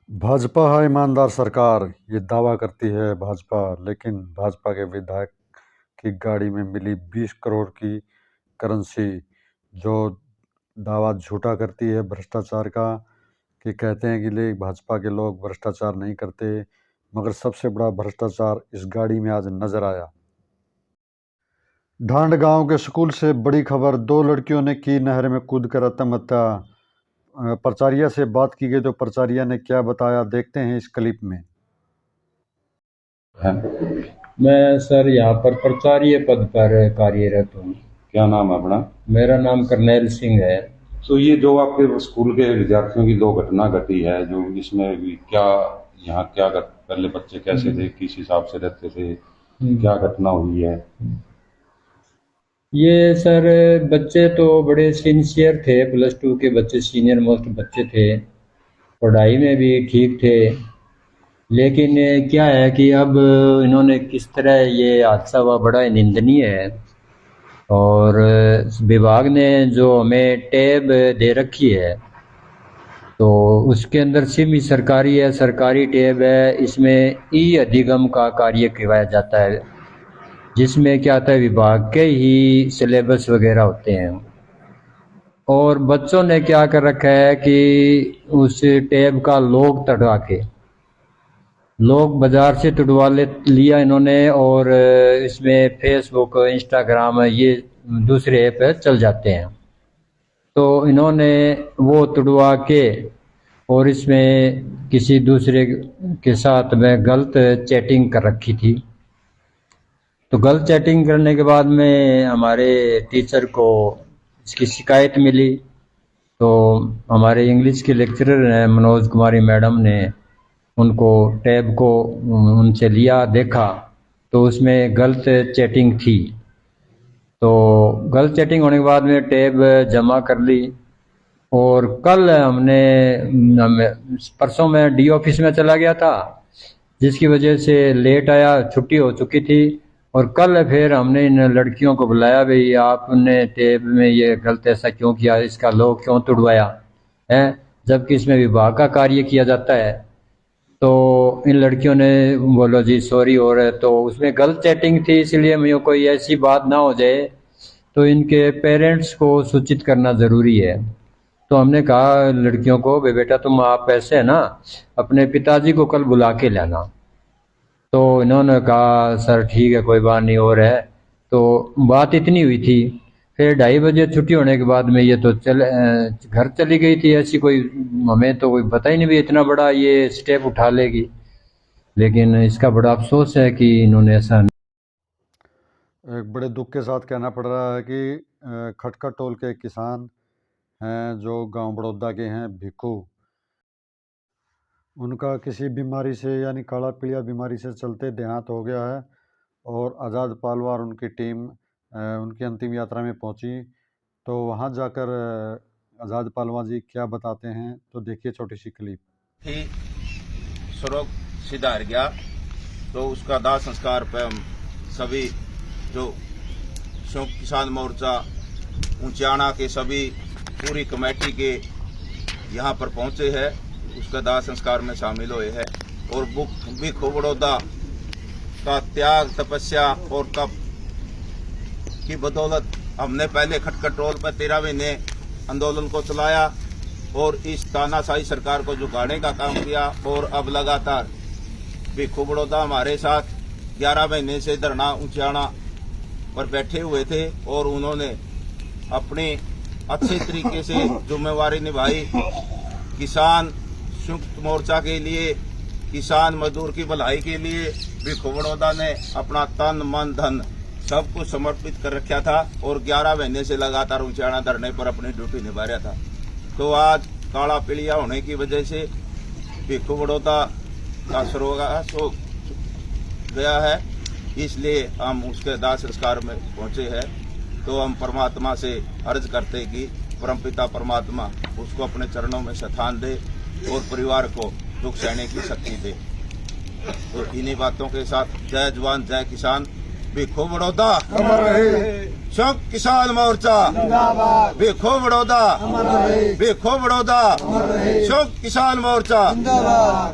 भाजपा है ईमानदार सरकार, ये दावा करती है भाजपा, लेकिन भाजपा के विधायक की गाड़ी में मिली 20 करोड़ की करेंसी, जो दावा झूठा करती है भ्रष्टाचार का। कि कहते हैं कि भाजपा के लोग भ्रष्टाचार नहीं करते, मगर सबसे बड़ा भ्रष्टाचार इस गाड़ी में आज नजर आया। ढांड गांव के स्कूल से बड़ी खबर, 2 लड़कियों ने की नहर में कूदकर आत्महत्या। प्राचार्या से बात की गई तो प्राचार्या ने क्या बताया, देखते हैं इस क्लिप में। मैं सर यहाँ पर प्राचार्य पद पर कार्यरत हूँ। क्या नाम है अपना? मेरा नाम करनैल सिंह है। तो ये जो आपके स्कूल के विद्यार्थियों की दो घटना घटी है, जो इसमें भी क्या यहाँ पहले बच्चे कैसे थे, किस हिसाब से रहते थे, क्या घटना हुई है? ये सर बच्चे तो बड़े सिंसियर थे, +2 के बच्चे, सीनियर मोस्ट बच्चे थे, पढ़ाई में भी ठीक थे। लेकिन क्या है कि अब इन्होंने किस तरह ये हादसा हुआ, बड़ा निंदनीय है। और विभाग ने जो हमें टैब दे रखी है, तो उसके अंदर सिम ही सरकारी है, सरकारी टैब है। इसमें ई अधिगम का कार्य किया जाता है, जिसमें क्या होता है, विभाग के ही सिलेबस वगैरह होते हैं। और बच्चों ने क्या कर रखा है कि उस टैब का लॉक तड़वा के, लॉक बाजार से तुड़वा लिया इन्होंने, और इसमें फेसबुक, इंस्टाग्राम, ये दूसरे ऐप चल जाते हैं। तो इन्होंने वो तुड़वा के और इसमें किसी दूसरे के साथ में गलत चैटिंग कर रखी थी। तो गलत चैटिंग करने के बाद में हमारे टीचर को इसकी शिकायत मिली। तो हमारे इंग्लिश के लेक्चरर हैं मनोज कुमारी मैडम ने उनको टैब को उनसे लिया, देखा तो उसमें गलत चैटिंग थी। तो गलत चैटिंग होने के बाद में टैब जमा कर ली। और कल परसों में डी ऑफिस में चला गया था, जिसकी वजह से लेट आया, छुट्टी हो चुकी थी। और कल फिर हमने इन लड़कियों को बुलाया, भाई आपने टैब में ये गलत ऐसा क्यों किया, इसका लॉक क्यों तुड़वाया है, जबकि इसमें विभाग का कार्य किया जाता है। तो इन लड़कियों ने बोलो जी सॉरी हो रहा है, तो उसमें गलत चैटिंग थी, इसलिए मुझे कोई ऐसी बात ना हो जाए तो इनके पेरेंट्स को सूचित करना ज़रूरी है। तो हमने कहा लड़कियों को, बेटा तुम आप ऐसे है ना, अपने पिताजी को कल बुला के लाना। तो इन्होंने कहा सर ठीक है, कोई बात नहीं, और है। तो बात इतनी हुई थी। फिर 2:30 बजे छुट्टी होने के बाद में ये तो घर चली गई थी। ऐसी कोई, हमें तो कोई पता ही नहीं भी इतना बड़ा ये स्टेप उठा लेगी। लेकिन इसका बड़ा अफसोस है कि इन्होंने ऐसा। एक बड़े दुख के साथ कहना पड़ रहा है कि खटका टोल के किसान हैं जो गांव बड़ौदा के हैं, भिक्खू, उनका किसी बीमारी से यानी काला पीलिया बीमारी से चलते देहांत हो गया है। और आज़ाद पालवार उनकी टीम उनकी अंतिम यात्रा में पहुंची। तो वहां जाकर आज़ाद पालवा जी क्या बताते हैं, तो देखिए छोटी सी क्लिप। ही सड़क सीधा हट गया, तो उसका दाह संस्कार पे हम सभी जो संयुक्त किसान मोर्चा ऊंचाना के सभी पूरी कमेटी के यहाँ पर पहुंचे हैं, उसका दाह संस्कार में शामिल हुए हैं। और भिक्खू बड़ौदा का त्याग, तपस्या और तप की बदौलत हमने पहले खटखट टोल पर 13 महीने आंदोलन को चलाया और इस तानाशाही सरकार को झुकाने का काम किया। और अब लगातार भिक्खू बड़ौदा हमारे साथ 11 महीने से धरना ऊंचाना पर बैठे हुए थे, और उन्होंने अपनी अच्छे तरीके से जिम्मेवारी निभाई। किसान संयुक्त मोर्चा के लिए, किसान मजदूर की भलाई के लिए भिक्खू बड़ौदा ने अपना तन मन धन सब कुछ समर्पित कर रखा था, और 11 महीने से लगातार ऊंचाना धरने पर अपनी ड्यूटी निभा रहा था। तो आज काला पीलिया होने की वजह से भिक्खू बड़ौदा का स्वर्गवास हो गया है, इसलिए हम उसके दाह संस्कार में पहुंचे हैं। तो हम परमात्मा से अर्ज करते कि परमपिता परमात्मा उसको अपने चरणों में स्थान दे और परिवार को दुख सहने की शक्ति दे। तो इन्हीं बातों के साथ जय जवान जय किसान, ਵੇਖੋ बड़ौदा अमर रहे, संयुक्त किसान मोर्चा जिंदाबाद, ਵੇਖੋ बड़ौदा अमर रहे, ਵੇਖੋ बड़ौदा अमर रहे, संयुक्त किसान मोर्चा जिंदाबाद।